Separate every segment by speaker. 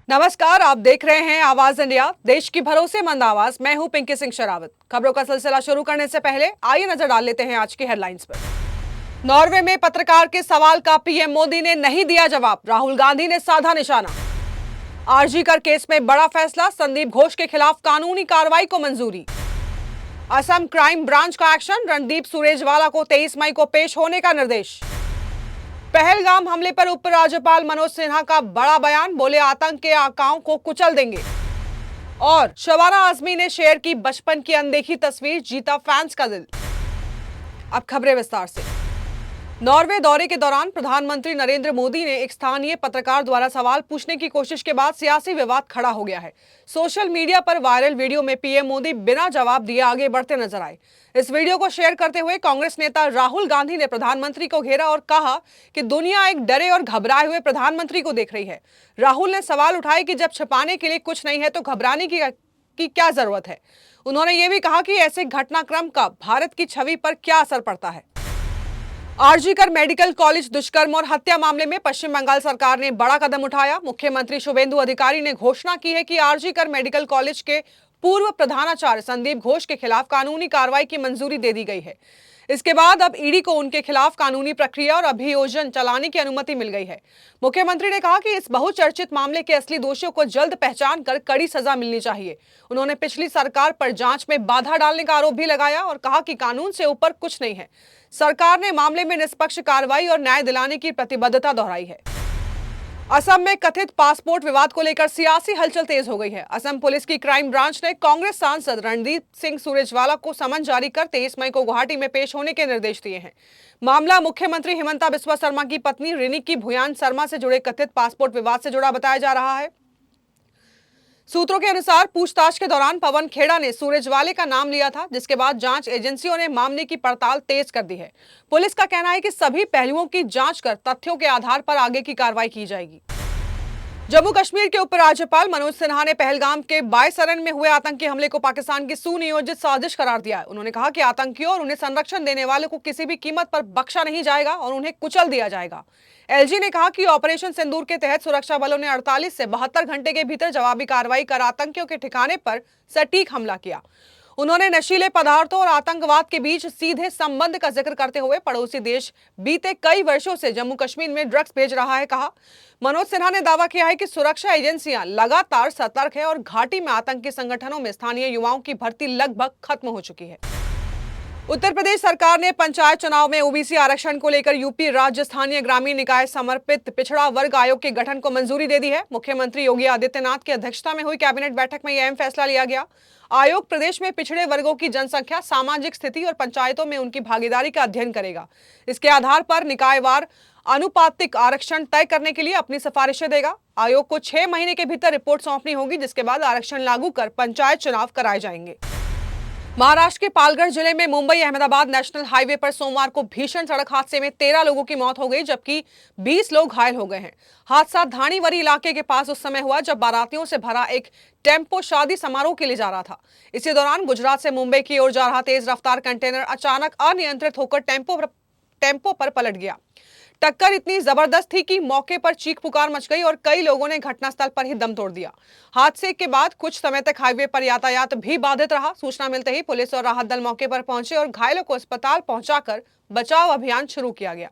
Speaker 1: नमस्कार, आप देख रहे हैं आवाज इंडिया, देश की भरोसेमंद आवाज। मैं हूं पिंकी सिंह शरावत। खबरों का सिलसिला शुरू करने से पहले आइए नजर डाल लेते हैं आज की हेडलाइंस पर। नॉर्वे में पत्रकार के सवाल का पीएम मोदी ने नहीं दिया जवाब, राहुल गांधी ने साधा निशाना। आरजी कर केस में बड़ा फैसला, संदीप घोष के खिलाफ कानूनी कार्रवाई को मंजूरी। असम क्राइम ब्रांच का एक्शन, रणदीप सुरजेवाला को 23 मई को पेश होने का निर्देश। पहलगाम हमले पर उपराज्यपाल मनोज सिन्हा का बड़ा बयान, बोले आतंक के आकाओं को कुचल देंगे। और शबाना आजमी ने शेयर की बचपन की अनदेखी तस्वीर, जीता फैंस का दिल। अब खबरें विस्तार से। नॉर्वे दौरे के दौरान प्रधानमंत्री नरेंद्र मोदी ने एक स्थानीय पत्रकार द्वारा सवाल पूछने की कोशिश के बाद सियासी विवाद खड़ा हो गया है। सोशल मीडिया पर वायरल वीडियो में पीएम मोदी बिना जवाब दिए आगे बढ़ते नजर आए। इस वीडियो को शेयर करते हुए कांग्रेस नेता राहुल गांधी ने प्रधानमंत्री को घेरा और कहा कि दुनिया एक डरे और घबराए हुए प्रधानमंत्री को देख रही है। राहुल ने सवाल उठाए कि जब छिपाने के लिए कुछ नहीं है तो घबराने की क्या जरूरत है। उन्होंने ये भी कहा कि ऐसे घटनाक्रम का भारत की छवि पर क्या असर पड़ता है। आरजी कर मेडिकल कॉलेज दुष्कर्म और हत्या मामले में पश्चिम बंगाल सरकार ने बड़ा कदम उठाया। मुख्यमंत्री शुभेंदु अधिकारी ने घोषणा की है कि आरजी कर मेडिकल कॉलेज के पूर्व प्रधानाचार्य संदीप घोष के खिलाफ कानूनी कार्रवाई की मंजूरी दे दी गई है। इसके बाद अब ईडी को उनके खिलाफ कानूनी प्रक्रिया और अभियोजन चलाने की अनुमति मिल गई है। मुख्यमंत्री ने कहा कि इस बहुचर्चित मामले के असली दोषियों को जल्द पहचान कर कड़ी सजा मिलनी चाहिए। उन्होंने पिछली सरकार पर जांच में बाधा डालने का आरोप भी लगाया और कहा कि कानून से ऊपर कुछ नहीं है। सरकार ने मामले में निष्पक्ष कार्रवाई और न्याय दिलाने की प्रतिबद्धता दोहराई है। असम में कथित पासपोर्ट विवाद को लेकर सियासी हलचल तेज हो गई है। असम पुलिस की क्राइम ब्रांच ने कांग्रेस सांसद रणदीप सिंह सुरजेवाला को समन जारी कर 23 मई को गुवाहाटी में पेश होने के निर्देश दिए हैं। मामला मुख्यमंत्री हिमंता बिस्वा शर्मा की पत्नी रिनिकी भुयान शर्मा से जुड़े कथित पासपोर्ट विवाद से जुड़ा बताया जा रहा है। सूत्रों के अनुसार पूछताछ के दौरान पवन खेड़ा ने सुरजेवाला का नाम लिया था, जिसके बाद जांच एजेंसियों ने मामले की पड़ताल तेज कर दी है। पुलिस का कहना है कि सभी पहलुओं की जांच कर तथ्यों के आधार पर आगे की कार्रवाई की जाएगी। जम्मू कश्मीर के उपराज्यपाल मनोज सिन्हा ने पहलगाम के बायसरन में हुए आतंकी हमले को पाकिस्तान की सुनियोजित साजिश करार दिया है। उन्होंने कहा कि आतंकियों और उन्हें संरक्षण देने वालों को किसी भी कीमत पर बख्शा नहीं जाएगा और उन्हें कुचल दिया जाएगा। एलजी ने कहा कि ऑपरेशन सिंदूर के तहत सुरक्षा बलों ने 48 से 72 घंटे के भीतर जवाबी कार्रवाई कर आतंकियों के ठिकाने पर सटीक हमला किया। उन्होंने नशीले पदार्थों और आतंकवाद के बीच सीधे संबंध का जिक्र करते हुए पड़ोसी देश बीते कई वर्षों से जम्मू कश्मीर में ड्रग्स भेज रहा है कहा। मनोज सिन्हा ने दावा किया है कि सुरक्षा एजेंसियां लगातार सतर्क है और घाटी में आतंकी संगठनों में स्थानीय युवाओं की भर्ती लगभग खत्म हो चुकी है। उत्तर प्रदेश सरकार ने पंचायत चुनाव में ओबीसी आरक्षण को लेकर यूपी राज्य स्थानीय ग्रामीण निकाय समर्पित पिछड़ा वर्ग आयोग के गठन को मंजूरी दे दी है। मुख्यमंत्री योगी आदित्यनाथ की अध्यक्षता में हुई कैबिनेट बैठक में यह अहम फैसला लिया गया। आयोग प्रदेश में पिछड़े वर्गों की जनसंख्या, सामाजिक स्थिति और पंचायतों में उनकी भागीदारी का अध्ययन करेगा। इसके आधार पर निकायवार अनुपातिक आरक्षण तय करने के लिए अपनी सिफारिशें देगा। आयोग को 6 महीने के भीतर रिपोर्ट सौंपनी होगी, जिसके बाद आरक्षण लागू कर पंचायत चुनाव कराए जाएंगे। महाराष्ट्र के पालघर जिले में मुंबई अहमदाबाद नेशनल हाईवे पर सोमवार को भीषण सड़क हादसे में 13 लोगों की मौत हो गई, जबकि 20 लोग घायल हो गए हैं। हादसा धानीवरी इलाके के पास उस समय हुआ जब बारातियों से भरा एक टेम्पो शादी समारोह के लिए जा रहा था। इसी दौरान गुजरात से मुंबई की ओर जा रहा तेज रफ्तार कंटेनर अचानक अनियंत्रित होकर टेम्पो पर पलट गया। टक्कर इतनी जबरदस्त थी कि मौके पर चीख पुकार मच गई और कई लोगों ने घटनास्थल पर ही दम तोड़ दिया। हादसे के बाद कुछ समय तक हाईवे पर यातायात भी बाधित रहा। सूचना मिलते ही पुलिस और राहत दल मौके पर पहुंचे और घायलों को अस्पताल पहुंचाकर बचाव अभियान शुरू किया गया।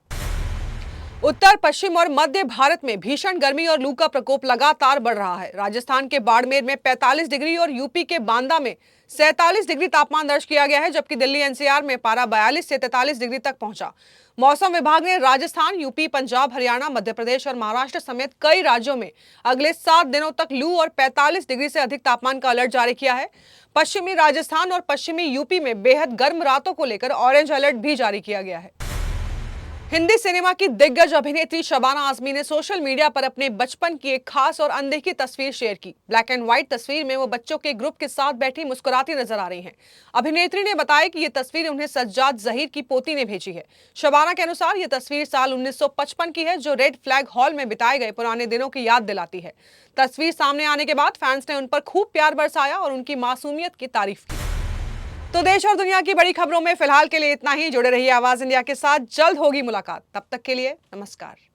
Speaker 1: उत्तर पश्चिम और मध्य भारत में भीषण गर्मी और लू का प्रकोप लगातार बढ़ रहा है। राजस्थान के बाड़मेर में 45 डिग्री और यूपी के बांदा में 47 डिग्री तापमान दर्ज किया गया है, जबकि दिल्ली एनसीआर में पारा 42 से 43 डिग्री तक पहुंचा। मौसम विभाग ने राजस्थान, यूपी, पंजाब, हरियाणा, मध्य प्रदेश और महाराष्ट्र समेत कई राज्यों में अगले 7 दिनों तक लू और 45 डिग्री से अधिक तापमान का अलर्ट जारी किया है। पश्चिमी राजस्थान और पश्चिमी यूपी में बेहद गर्म रातों को लेकर ऑरेंज अलर्ट भी जारी किया गया है। हिंदी सिनेमा की दिग्गज अभिनेत्री शबाना आजमी ने सोशल मीडिया पर अपने बचपन की एक खास और अनदेखी तस्वीर शेयर की। ब्लैक एंड व्हाइट तस्वीर में वो बच्चों के ग्रुप के साथ बैठी मुस्कुराती नजर आ रही हैं। अभिनेत्री ने बताया कि ये तस्वीर उन्हें सज्जाद जहीर की पोती ने भेजी है। शबाना के अनुसार ये तस्वीर साल 1955 की है, जो रेड फ्लैग हॉल में बिताए गए पुराने दिनों की याद दिलाती है। तस्वीर सामने आने के बाद फैंस ने उन पर खूब प्यार बरसाया और उनकी मासूमियत की तारीफ की। तो देश और दुनिया की बड़ी खबरों में फिलहाल के लिए इतना ही। जुड़े रहिए आवाज इंडिया के साथ, जल्द होगी मुलाकात। तब तक के लिए नमस्कार।